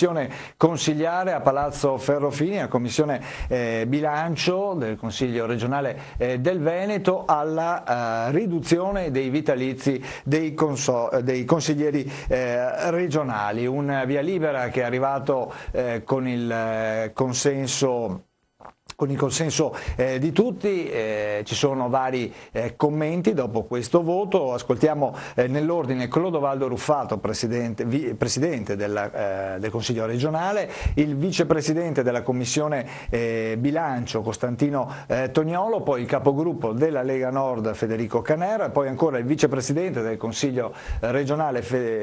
commissione consigliare a Palazzo Ferrofini, la commissione bilancio del Consiglio regionale del Veneto, alla riduzione dei vitalizi dei consiglieri regionali. Un via libera che è arrivato con il consenso di tutti. Ci sono vari commenti dopo questo voto. Ascoltiamo nell'ordine Clodovaldo Ruffato, presidente del Consiglio regionale, il vicepresidente della Commissione bilancio Costantino Toniolo, poi il capogruppo della Lega Nord Federico Canera, poi ancora il vicepresidente del Consiglio regionale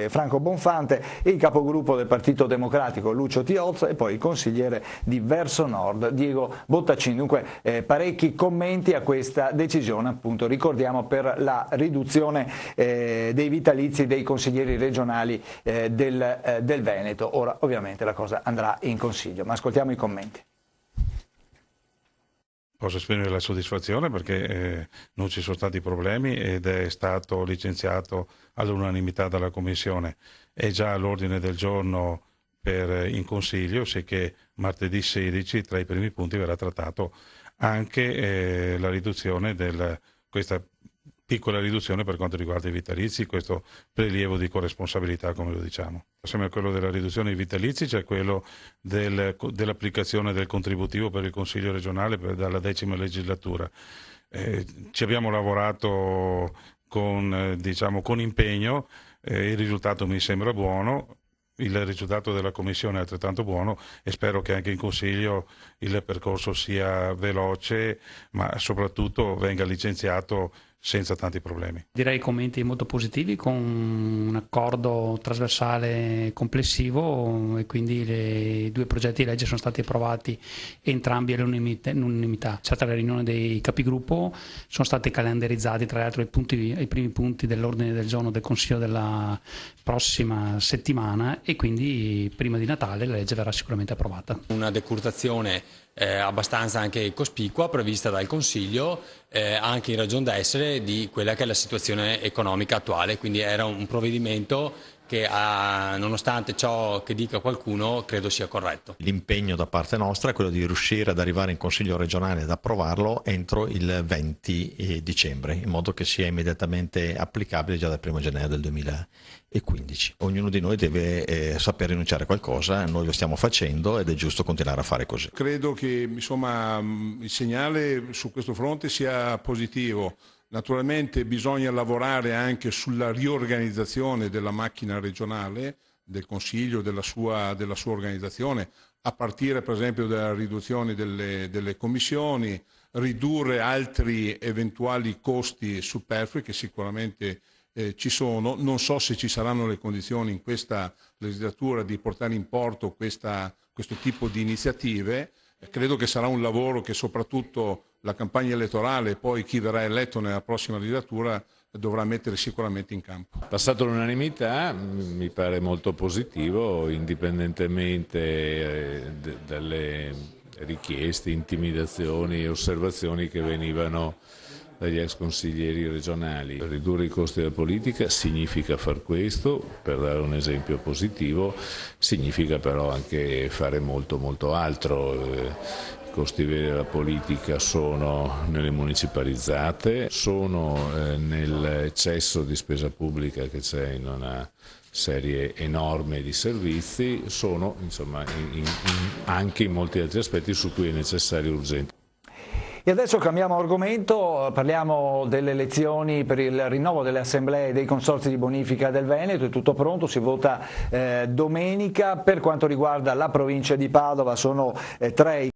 Franco Bonfante, il capogruppo del Partito Democratico Lucio Tiozza e poi il consigliere di Verso Nord Diego Bottacini. Dunque parecchi commenti a questa decisione, appunto ricordiamo, per la riduzione dei vitalizi dei consiglieri regionali del Veneto. Ora ovviamente la cosa andrà in Consiglio, ma ascoltiamo i commenti. Posso esprimere la soddisfazione perché non ci sono stati problemi ed è stato licenziato all'unanimità dalla Commissione. È già all'ordine del giorno in Consiglio, sicché martedì 16 tra i primi punti verrà trattato anche la riduzione questa piccola riduzione per quanto riguarda i vitalizi, questo prelievo di corresponsabilità, come lo diciamo. Assieme a quello della riduzione dei vitalizi c'è quello dell'applicazione del contributivo per il Consiglio regionale dalla 10ª legislatura. Ci abbiamo lavorato con impegno, il risultato mi sembra buono. Il risultato della Commissione è altrettanto buono e spero che anche in Consiglio il percorso sia veloce, ma soprattutto venga licenziato senza tanti problemi. Direi commenti molto positivi, con un accordo trasversale complessivo, e quindi i due progetti di legge sono stati approvati entrambi all'unanimità. C'è stata la riunione dei capigruppo, sono stati calendarizzati tra l'altro i primi punti dell'ordine del giorno del Consiglio della prossima settimana e quindi prima di Natale la legge verrà sicuramente approvata. Una decurtazione abbastanza anche cospicua prevista dal Consiglio, anche in ragione d'essere di quella che è la situazione economica attuale, quindi era un provvedimento che nonostante ciò che dica qualcuno credo sia corretto. L'impegno da parte nostra è quello di riuscire ad arrivare in Consiglio regionale ad approvarlo entro il 20 dicembre, in modo che sia immediatamente applicabile già dal 1 gennaio del 2015. Ognuno di noi deve saper rinunciare a qualcosa, noi lo stiamo facendo ed è giusto continuare a fare così. Credo che il segnale su questo fronte sia positivo. Naturalmente bisogna lavorare anche sulla riorganizzazione della macchina regionale, del Consiglio, della sua organizzazione, a partire per esempio dalla riduzione delle commissioni, ridurre altri eventuali costi superflui che sicuramente ci sono. Non so se ci saranno le condizioni in questa legislatura di portare in porto questo tipo di iniziative. Credo che sarà un lavoro che soprattutto la campagna elettorale e poi chi verrà eletto nella prossima legislatura dovrà mettere sicuramente in campo. Passato l'unanimità mi pare molto positivo, indipendentemente dalle richieste, intimidazioni e osservazioni che venivano dagli ex consiglieri regionali. Ridurre i costi della politica significa far questo, per dare un esempio positivo, significa però anche fare molto altro. I costi veri della politica sono nelle municipalizzate, sono nell'eccesso di spesa pubblica che c'è in una serie enorme di servizi, sono insomma anche in molti altri aspetti su cui è necessario e urgente. E adesso cambiamo argomento, parliamo delle elezioni per il rinnovo delle assemblee dei consorzi di bonifica del Veneto. È tutto pronto, si vota domenica. Per quanto riguarda la provincia di Padova sono 3